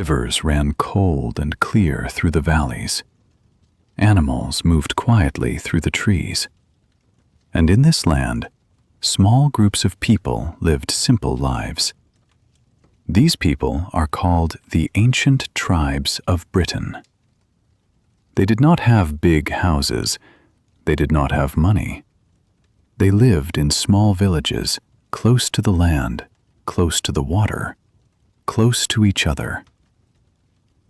Rivers ran cold and clear through the valleys. Animals moved quietly through the trees. And in this land, small groups of people lived simple lives. These people are called the ancient tribes of Britain. They did not have big houses. They did not have money. They lived in small villages, close to the land, close to the water, close to each other.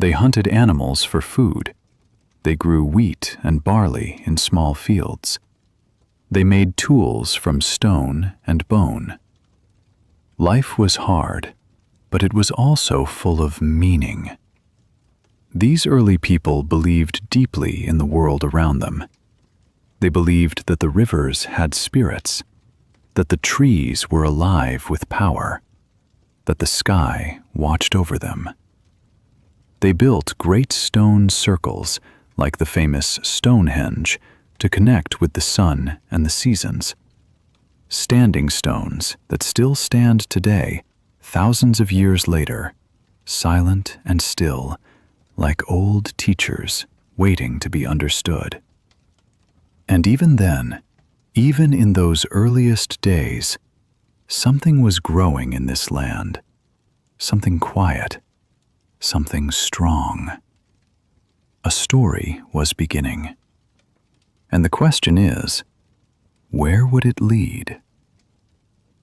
They hunted animals for food. They grew wheat and barley in small fields. They made tools from stone and bone. Life was hard, but it was also full of meaning. These early people believed deeply in the world around them. They believed that the rivers had spirits, that the trees were alive with power, that the sky watched over them. They built great stone circles, like the famous Stonehenge, to connect with the sun and the seasons. Standing stones that still stand today, thousands of years later, silent and still, like old teachers waiting to be understood. And even then, even in those earliest days, something was growing in this land, something quiet, something strong. A story was beginning. And the question is, where would it lead?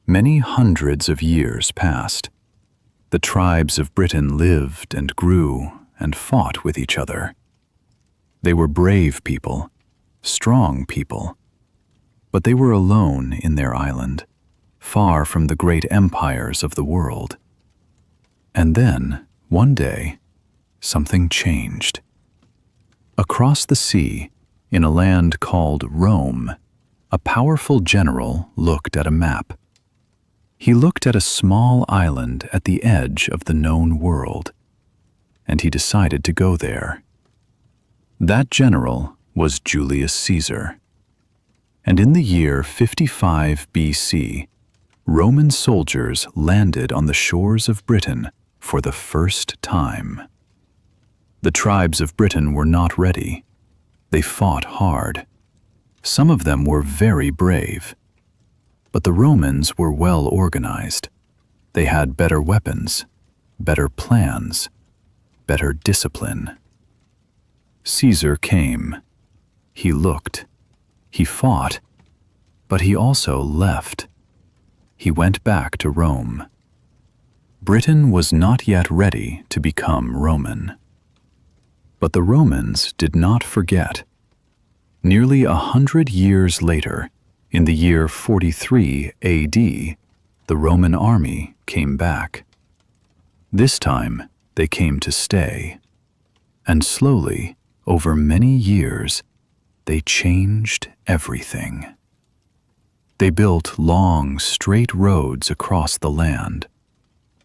Many hundreds of years passed. The tribes of Britain lived and grew and fought with each other. They were brave people, strong people, but they were alone in their island, far from the great empires of the world. And then, one day, something changed. Across the sea, in a land called Rome, a powerful general looked at a map. He looked at a small island at the edge of the known world, and he decided to go there. That general was Julius Caesar. And in the year 55 BC, Roman soldiers landed on the shores of Britain for the first time. The tribes of Britain were not ready. They fought hard. Some of them were very brave. But the Romans were well organized. They had better weapons, better plans, better discipline. Caesar came. He looked. He fought. But he also left. He went back to Rome. Britain was not yet ready to become Roman. But the Romans did not forget. Nearly 100 years later, in the year 43 AD, the Roman army came back. This time, they came to stay. And slowly, over many years, they changed everything. They built long, straight roads across the land.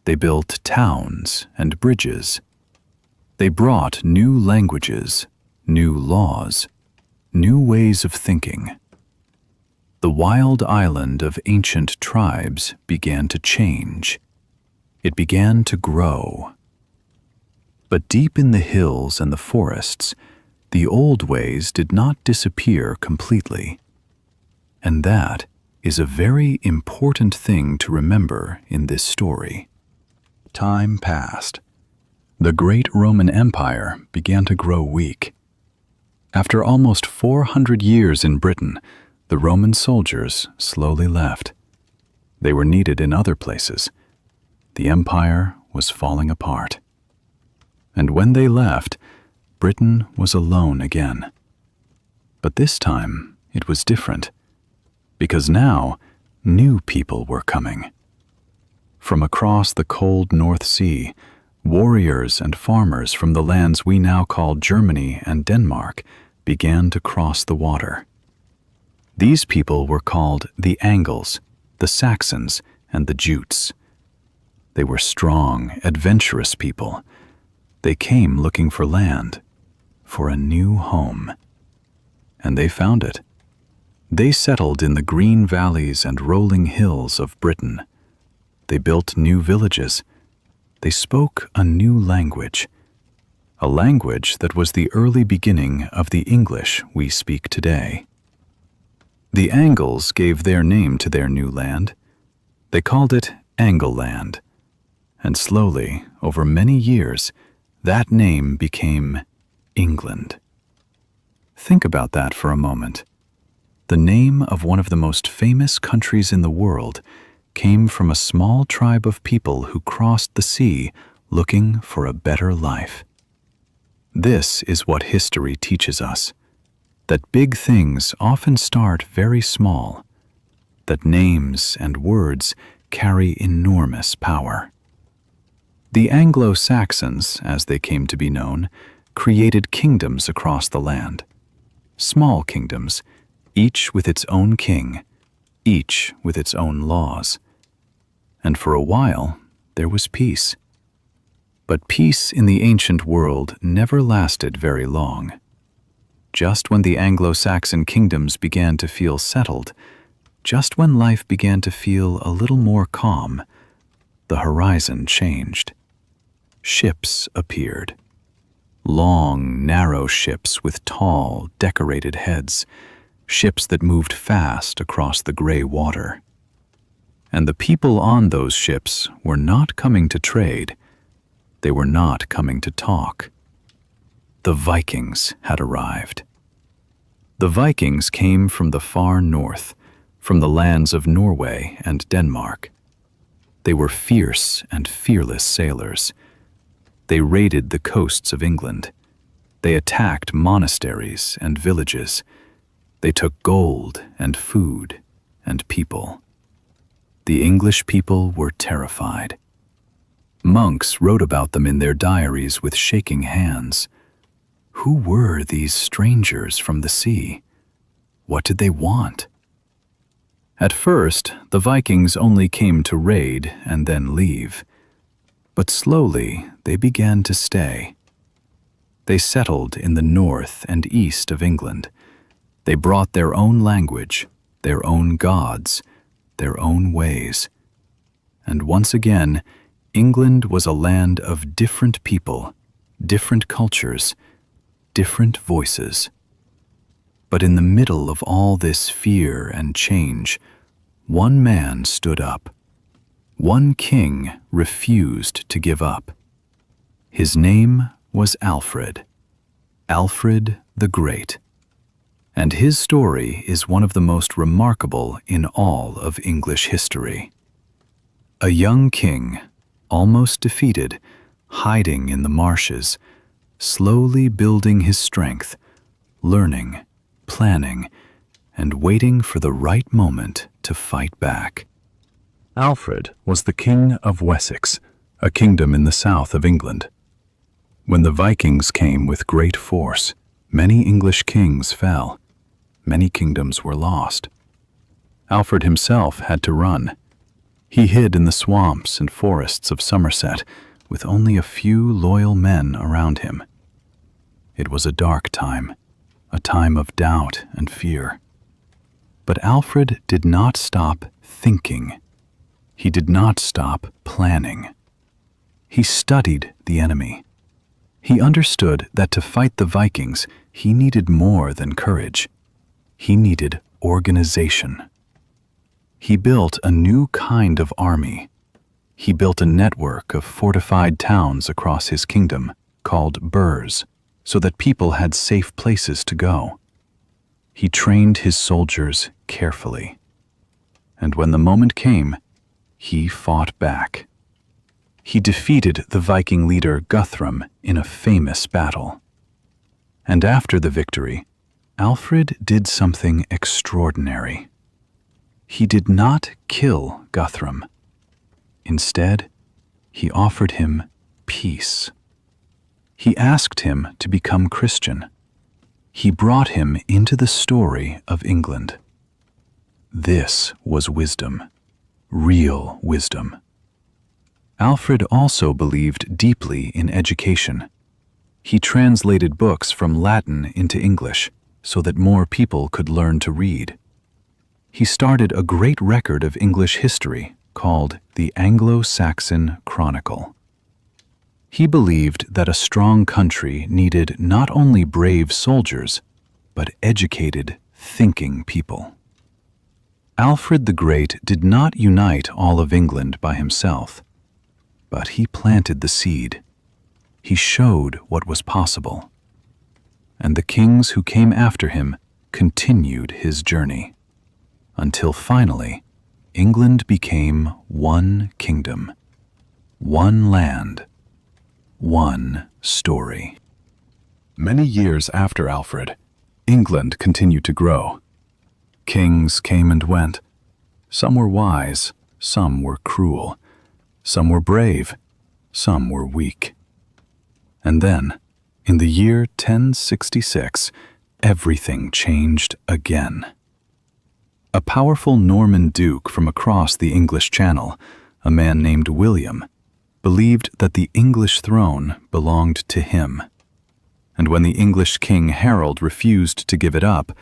They built towns and bridges. They brought new languages, new laws, new ways of thinking. The wild island of ancient tribes began to change. It began to grow. But deep in the hills and the forests, the old ways did not disappear completely. And that is a very important thing to remember in this story. Time passed. The great Roman Empire began to grow weak. After almost 400 years in Britain, the Roman soldiers slowly left. They were needed in other places. The empire was falling apart. And when they left, Britain was alone again. But this time, it was different, because now new people were coming. From across the cold North Sea, warriors and farmers from the lands we now call Germany and Denmark began to cross the water. These people were called the Angles, the Saxons, and the Jutes. They were strong, adventurous people. They came looking for land, for a new home. And they found it. They settled in the green valleys and rolling hills of Britain. They built new villages. they spoke a new language, a language that was the early beginning of the English we speak today. The Angles gave their name to their new land. They called it Angleland, and slowly, over many years, that name became England. Think about that for a moment. The name of one of the most famous countries in the world came from a small tribe of people who crossed the sea looking for a better life. This is what history teaches us, that big things often start very small, that names and words carry enormous power. The Anglo-Saxons, as they came to be known, created kingdoms across the land. Small kingdoms, each with its own king, each with its own laws. And for a while, there was peace. But peace in the ancient world never lasted very long. Just when the Anglo-Saxon kingdoms began to feel settled, just when life began to feel a little more calm, the horizon changed. Ships appeared. Long, narrow ships with tall, decorated heads, ships that moved fast across the gray water. And the people on those ships were not coming to trade. They were not coming to talk. The Vikings had arrived. The Vikings came from the far north, from the lands of Norway and Denmark. They were fierce and fearless sailors. They raided the coasts of England. They attacked monasteries and villages. They took gold and food and people. The English people were terrified. Monks wrote about them in their diaries with shaking hands. Who were these strangers from the sea? What did they want? At first, the Vikings only came to raid and then leave. But slowly, they began to stay. They settled in the north and east of England. They brought their own language, their own gods, their own ways. And once again, England was a land of different people, different cultures, different voices. But in the middle of all this fear and change, one man stood up. One king refused to give up. His name was Alfred, Alfred the Great. And his story is one of the most remarkable in all of English history. A young king, almost defeated, hiding in the marshes, slowly building his strength, learning, planning, and waiting for the right moment to fight back. Alfred was the King of Wessex, a kingdom in the south of England. When the Vikings came with great force, many English kings fell. Many kingdoms were lost. Alfred himself had to run. He hid in the swamps and forests of Somerset with only a few loyal men around him. It was a dark time, a time of doubt and fear. But Alfred did not stop thinking. He did not stop planning. He studied the enemy. He understood that to fight the Vikings, he needed more than courage. He needed organization. He built a new kind of army. He built a network of fortified towns across his kingdom, called burhs, so that people had safe places to go. He trained his soldiers carefully. And when the moment came, he fought back. He defeated the Viking leader Guthrum in a famous battle. And after the victory, Alfred did something extraordinary. He did not kill Guthrum. Instead, he offered him peace. He asked him to become Christian. He brought him into the story of England. This was wisdom, real wisdom. Alfred also believed deeply in education. He translated books from Latin into English so that more people could learn to read. He started a great record of English history called the Anglo-Saxon Chronicle. He believed that a strong country needed not only brave soldiers, but educated, thinking people. Alfred the Great did not unite all of England by himself, but he planted the seed. He showed what was possible. And the kings who came after him continued his journey, until finally England became one kingdom, one land, one story. Many years after Alfred, England continued to grow. Kings came and went. Some were wise, some were cruel, some were brave, some were weak. And then, in the year 1066, everything changed again. A powerful Norman duke from across the English Channel, a man named William, believed that the English throne belonged to him. And when the English King Harold refused to give it up,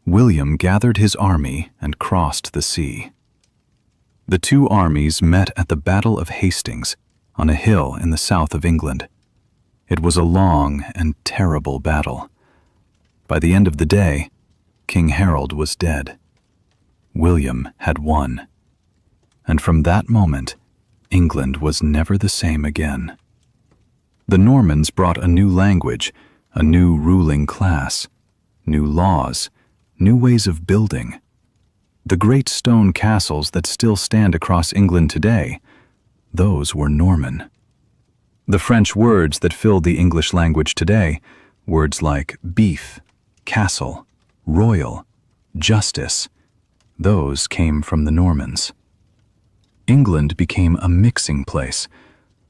William gathered his army and crossed the sea. The two armies met at the Battle of Hastings on a hill in the south of England. It was a long and terrible battle. By the end of the day, King Harold was dead. William had won. And from that moment, England was never the same again. The Normans brought a new language, a new ruling class, new laws, new ways of building. The great stone castles that still stand across England today, those were Norman. The French words that fill the English language today, words like beef, castle, royal, justice, those came from the Normans. England became a mixing place,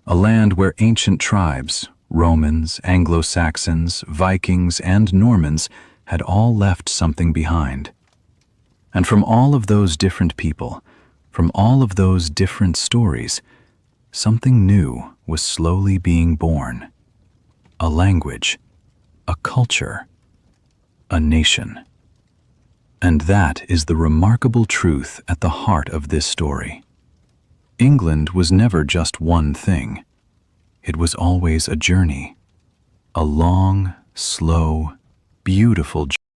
a land where ancient tribes, Romans, Anglo-Saxons, Vikings, and Normans had all left something behind. And from all of those different people, from all of those different stories, something new was slowly being born. A language, a culture, a nation. And that is the remarkable truth at the heart of this story. England was never just one thing. It was always a journey, a long, slow, beautiful journey.